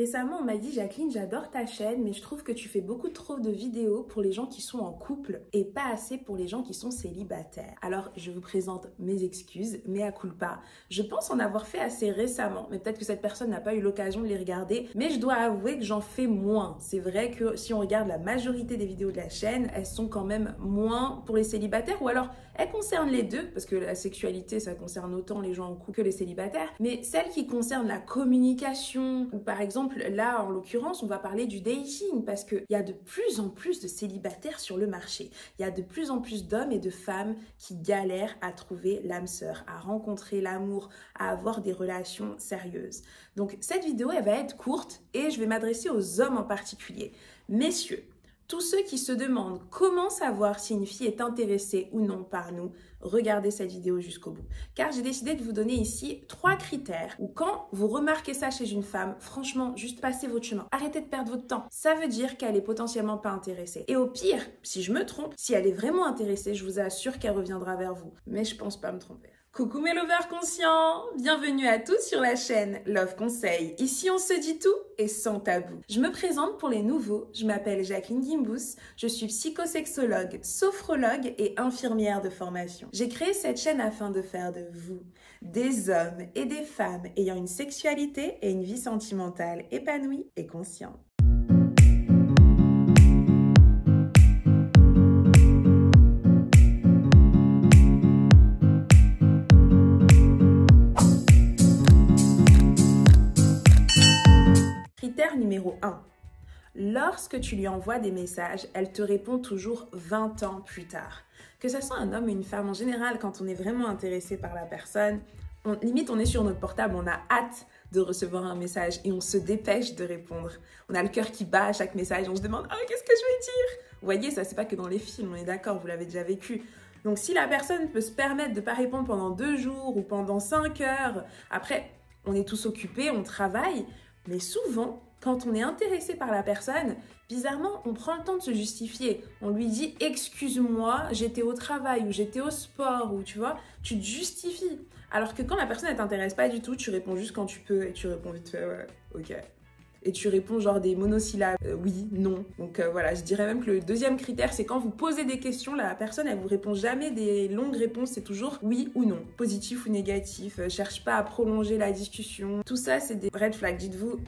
Récemment, on m'a dit « Jacqueline, j'adore ta chaîne, mais je trouve que tu fais beaucoup trop de vidéos pour les gens qui sont en couple et pas assez pour les gens qui sont célibataires. » Alors, je vous présente mes excuses, mea culpa. Je pense en avoir fait assez récemment, mais peut-être que cette personne n'a pas eu l'occasion de les regarder. Mais je dois avouer que j'en fais moins. C'est vrai que si on regarde la majorité des vidéos de la chaîne, elles sont quand même moins pour les célibataires, ou alors elles concernent les deux, parce que la sexualité, ça concerne autant les gens en couple que les célibataires. Mais celles qui concernent la communication, ou par exemple, là, en l'occurrence, on va parler du dating parce qu'il y a de plus en plus de célibataires sur le marché. Il y a de plus en plus d'hommes et de femmes qui galèrent à trouver l'âme sœur, à rencontrer l'amour, à avoir des relations sérieuses. Donc, cette vidéo, elle va être courte et je vais m'adresser aux hommes en particulier. Messieurs, tous ceux qui se demandent comment savoir si une fille est intéressée ou non par nous, regardez cette vidéo jusqu'au bout. Car j'ai décidé de vous donner ici 3 critères où quand vous remarquez ça chez une femme, franchement, juste passez votre chemin. Arrêtez de perdre votre temps. Ça veut dire qu'elle est potentiellement pas intéressée. Et au pire, si je me trompe, si elle est vraiment intéressée, je vous assure qu'elle reviendra vers vous. Mais je pense pas me tromper. Coucou mes lovers conscients, bienvenue à tous sur la chaîne Love Conseil. Ici on se dit tout et sans tabou. Je me présente pour les nouveaux, je m'appelle Jacqueline Gimbous, je suis psychosexologue, sophrologue et infirmière de formation. J'ai créé cette chaîne afin de faire de vous des hommes et des femmes ayant une sexualité et une vie sentimentale épanouie et consciente. Critère numéro 1. Lorsque tu lui envoies des messages, elle te répond toujours 20 ans plus tard. Que ce soit un homme ou une femme, en général, quand on est vraiment intéressé par la personne, limite on est sur notre portable, on a hâte de recevoir un message et on se dépêche de répondre. On a le cœur qui bat à chaque message, on se demande « Oh, qu'est-ce que je vais dire ?» Vous voyez, ça c'est pas que dans les films, on est d'accord, vous l'avez déjà vécu. Donc si la personne peut se permettre de ne pas répondre pendant 2 jours ou pendant 5 heures, après on est tous occupés, on travaille, mais souvent, quand on est intéressé par la personne, bizarrement, on prend le temps de se justifier. On lui dit « excuse-moi, j'étais au travail » ou « j'étais au sport » ou tu vois, tu te justifies. Alors que quand la personne ne t'intéresse pas du tout, tu réponds juste quand tu peux et tu réponds vite fait « ouais, ok ». Et tu réponds genre des monosyllabes, oui, non. Donc voilà, je dirais même que le deuxième critère, c'est quand vous posez des questions, la personne, elle vous répond jamais des longues réponses, c'est toujours oui ou non, positif ou négatif, cherche pas à prolonger la discussion. Tout ça, c'est des red flags. Dites-vous,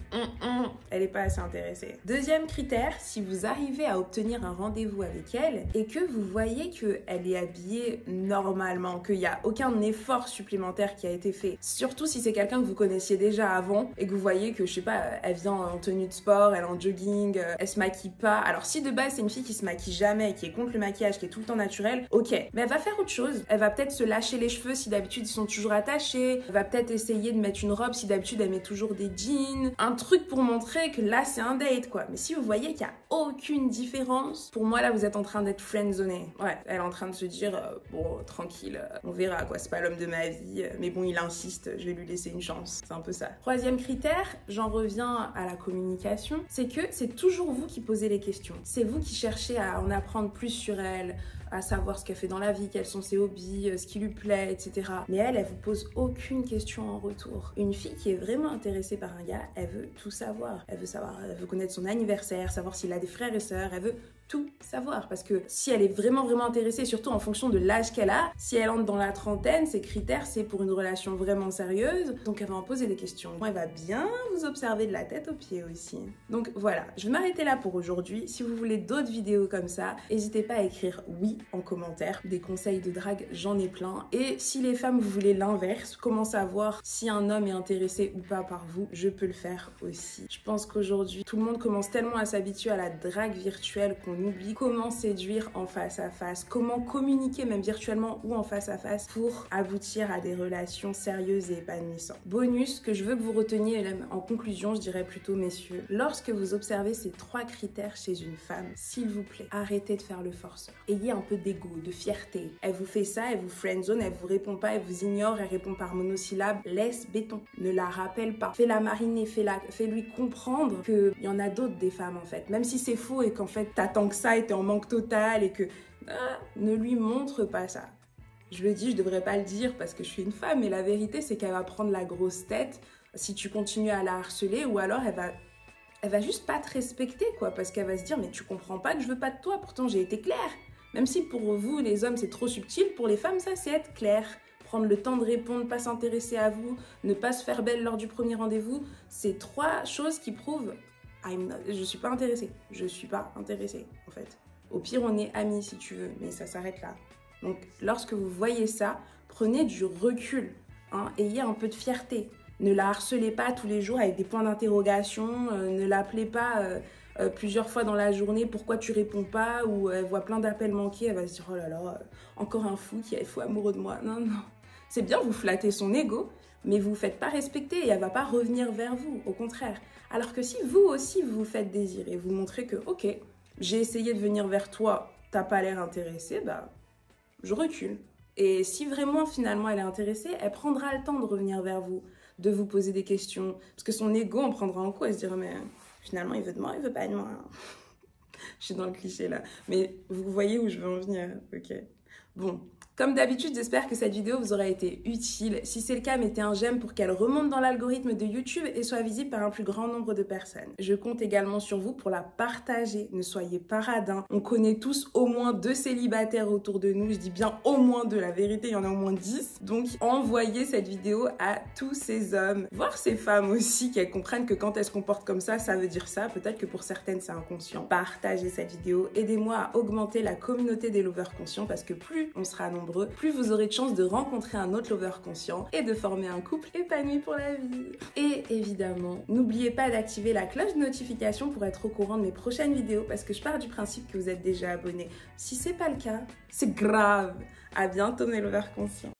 elle est pas assez intéressée. Deuxième critère, si vous arrivez à obtenir un rendez-vous avec elle et que vous voyez qu'elle est habillée normalement, qu'il n'y a aucun effort supplémentaire qui a été fait, surtout si c'est quelqu'un que vous connaissiez déjà avant et que vous voyez que, je sais pas, elle vient en tenue de sport, elle est en jogging, elle se maquille pas. Alors si de base c'est une fille qui se maquille jamais, qui est contre le maquillage, qui est tout le temps naturelle, ok. Mais elle va faire autre chose. Elle va peut-être se lâcher les cheveux si d'habitude ils sont toujours attachés. Elle va peut-être essayer de mettre une robe si d'habitude elle met toujours des jeans. Un truc pour montrer que là c'est un date quoi. Mais si vous voyez qu'il y a aucune différence, pour moi là vous êtes en train d'être friendzoné. Ouais, elle est en train de se dire bon tranquille, on verra quoi, c'est pas l'homme de ma vie, mais bon il insiste, je vais lui laisser une chance. C'est un peu ça. Troisième critère, j'en reviens à la communication, c'est que c'est toujours vous qui posez les questions. C'est vous qui cherchez à en apprendre plus sur elle, à savoir ce qu'elle fait dans la vie, quels sont ses hobbies, ce qui lui plaît, etc. Mais elle vous pose aucune question en retour. Une fille qui est vraiment intéressée par un gars, elle veut tout savoir. Elle veut connaître son anniversaire, savoir s'il a des frères et sœurs, elle veut tout savoir. Parce que si elle est vraiment intéressée, surtout en fonction de l'âge qu'elle a, si elle entre dans la trentaine, ses critères, c'est pour une relation vraiment sérieuse. Donc elle va en poser des questions. Elle va bien vous observer de la tête aux pieds aussi. Donc voilà, je vais m'arrêter là pour aujourd'hui. Si vous voulez d'autres vidéos comme ça, n'hésitez pas à écrire oui en commentaire. Des conseils de drague, j'en ai plein. Et si les femmes, vous voulez l'inverse, comment savoir si un homme est intéressé ou pas par vous, je peux le faire aussi. Je pense qu'aujourd'hui, tout le monde commence tellement à s'habituer à la drague virtuelle qu'on oublie comment séduire en face à face, comment communiquer même virtuellement ou en face à face pour aboutir à des relations sérieuses et épanouissantes. Bonus que je veux que vous reteniez en conclusion, je dirais plutôt messieurs, lorsque vous observez ces 3 critères chez une femme, s'il vous plaît, arrêtez de faire le forceur. Ayez un peu d'ego, de fierté. Elle vous fait ça, elle vous friendzone, elle vous répond pas, elle vous ignore, elle répond par monosyllabe, laisse béton. Ne la rappelle pas. Fais-la mariner, fais-lui comprendre qu'il y en a d'autres des femmes en fait. Même si c'est faux et qu'en fait t'attends que ça et t'es en manque total et que ne lui montre pas ça. Je le dis, je devrais pas le dire parce que je suis une femme, mais la vérité c'est qu'elle va prendre la grosse tête si tu continues à la harceler ou alors elle va elle va juste pas te respecter, quoi, parce qu'elle va se dire, mais tu comprends pas que je veux pas de toi, pourtant j'ai été claire. Même si pour vous, les hommes, c'est trop subtil, pour les femmes, ça, c'est être clair. Prendre le temps de répondre, pas s'intéresser à vous, ne pas se faire belle lors du premier rendez-vous, c'est 3 choses qui prouvent je suis pas intéressée. Je suis pas intéressée, en fait. Au pire, on est amis si tu veux, mais ça s'arrête là. Donc, lorsque vous voyez ça, prenez du recul. Hein, ayez un peu de fierté. Ne la harcelez pas tous les jours avec des points d'interrogation. Ne l'appelez pas plusieurs fois dans la journée. Pourquoi tu réponds pas? Ou elle voit plein d'appels manqués. Elle va se dire, oh là là, encore un fou qui est fou amoureux de moi. Non, non. C'est bien, vous flattez son ego, mais vous ne vous faites pas respecter et elle ne va pas revenir vers vous, au contraire. Alors que si vous aussi vous vous faites désirer, vous montrez que, ok, j'ai essayé de venir vers toi, t'as pas l'air intéressé, bah, je recule. Et si vraiment, finalement, elle est intéressée, elle prendra le temps de revenir vers vous, de vous poser des questions. Parce que son ego en prendra en coup, elle se dira, mais finalement, il veut de moi, il veut pas de moi. Je suis dans le cliché là. Mais vous voyez où je veux en venir, ok. Bon, comme d'habitude, j'espère que cette vidéo vous aura été utile. Si c'est le cas, mettez un j'aime pour qu'elle remonte dans l'algorithme de YouTube et soit visible par un plus grand nombre de personnes. Je compte également sur vous pour la partager. Ne soyez pas radins. On connaît tous au moins 2 célibataires autour de nous. Je dis bien au moins 2. La vérité, il y en a au moins 10. Donc, envoyez cette vidéo à tous ces hommes, voire ces femmes aussi, qu'elles comprennent que quand elles se comportent comme ça veut dire ça. Peut-être que pour certaines, c'est inconscient. Partagez cette vidéo. Aidez-moi à augmenter la communauté des lovers conscients parce que plus on sera nombreux, plus vous aurez de chances de rencontrer un autre lover conscient et de former un couple épanoui pour la vie. Et évidemment, n'oubliez pas d'activer la cloche de notification pour être au courant de mes prochaines vidéos parce que je pars du principe que vous êtes déjà abonnés. Si c'est pas le cas, c'est grave. À bientôt mes lovers conscients.